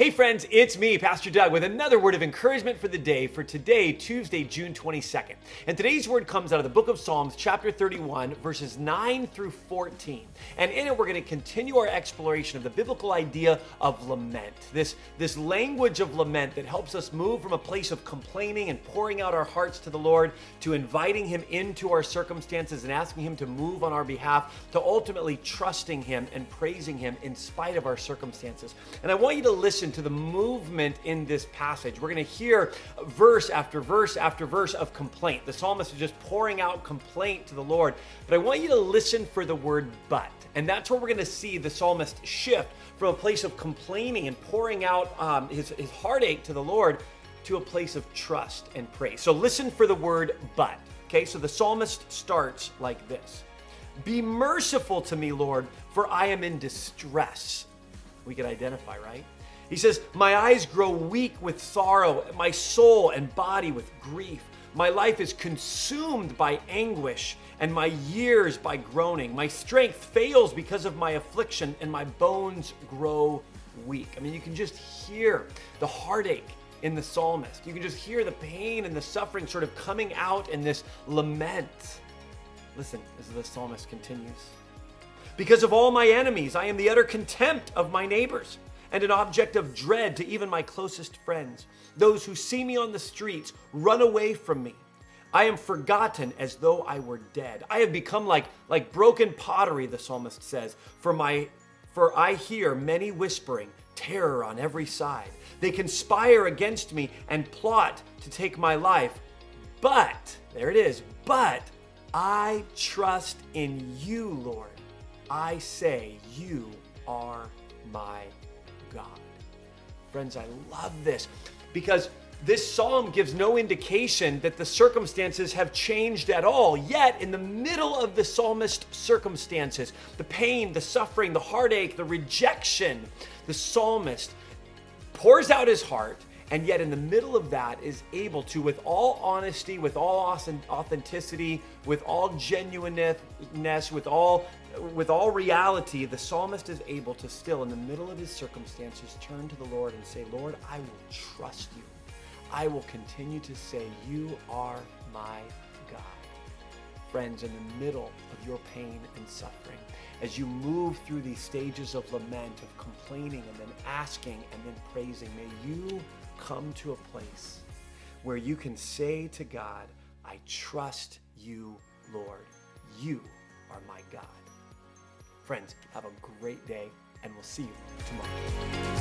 Hey friends, it's me, Pastor Doug, with another word of encouragement for the day for today, Tuesday, June 22nd. And today's word comes out of the book of Psalms, chapter 31, verses 9 through 14. And in it, we're going to continue our exploration of the biblical idea of lament. This language of lament that helps us move from a place of complaining and pouring out our hearts to the Lord to inviting Him into our circumstances and asking Him to move on our behalf to ultimately trusting Him and praising Him in spite of our circumstances. And I want you to listen to the movement in this passage. We're going to hear verse after verse after verse of complaint. The psalmist is just pouring out complaint to the Lord. But I want you to listen for the word but. And that's where we're going to see the psalmist shift from a place of complaining and pouring out his heartache to the Lord to a place of trust and praise. So listen for the word but. Okay, so the psalmist starts like this. Be merciful to me, Lord, for I am in distress. We can identify, right? He says, my eyes grow weak with sorrow, my soul and body with grief. My life is consumed by anguish, and my years by groaning. My strength fails because of my affliction, and my bones grow weak. I mean, you can just hear the heartache in the psalmist. You can just hear the pain and the suffering sort of coming out in this lament. Listen as the psalmist continues. Because of all my enemies, I am the utter contempt of my neighbors, and an object of dread to even my closest friends. Those who see me on the streets run away from me. I am forgotten as though I were dead. I have become like broken pottery, the psalmist says, for I hear many whispering, terror on every side. They conspire against me and plot to take my life. But, there it is, but I trust in you, Lord. I say, you are my God. Friends, I love this because this psalm gives no indication that the circumstances have changed at all. Yet, in the middle of the psalmist's circumstances, the pain, the suffering, the heartache, the rejection, the psalmist pours out his heart, and yet in the middle of that is able to, with all honesty, with all authenticity, with all genuineness, with all reality, the psalmist is able to still, in the middle of his circumstances, turn to the Lord and say, Lord, I will trust you. I will continue to say, you are my God. Friends, in the middle of your pain and suffering, as you move through these stages of lament, of complaining and then asking and then praising, may you come to a place where you can say to God, I trust you, Lord. You are my God. Friends, have a great day, and we'll see you tomorrow.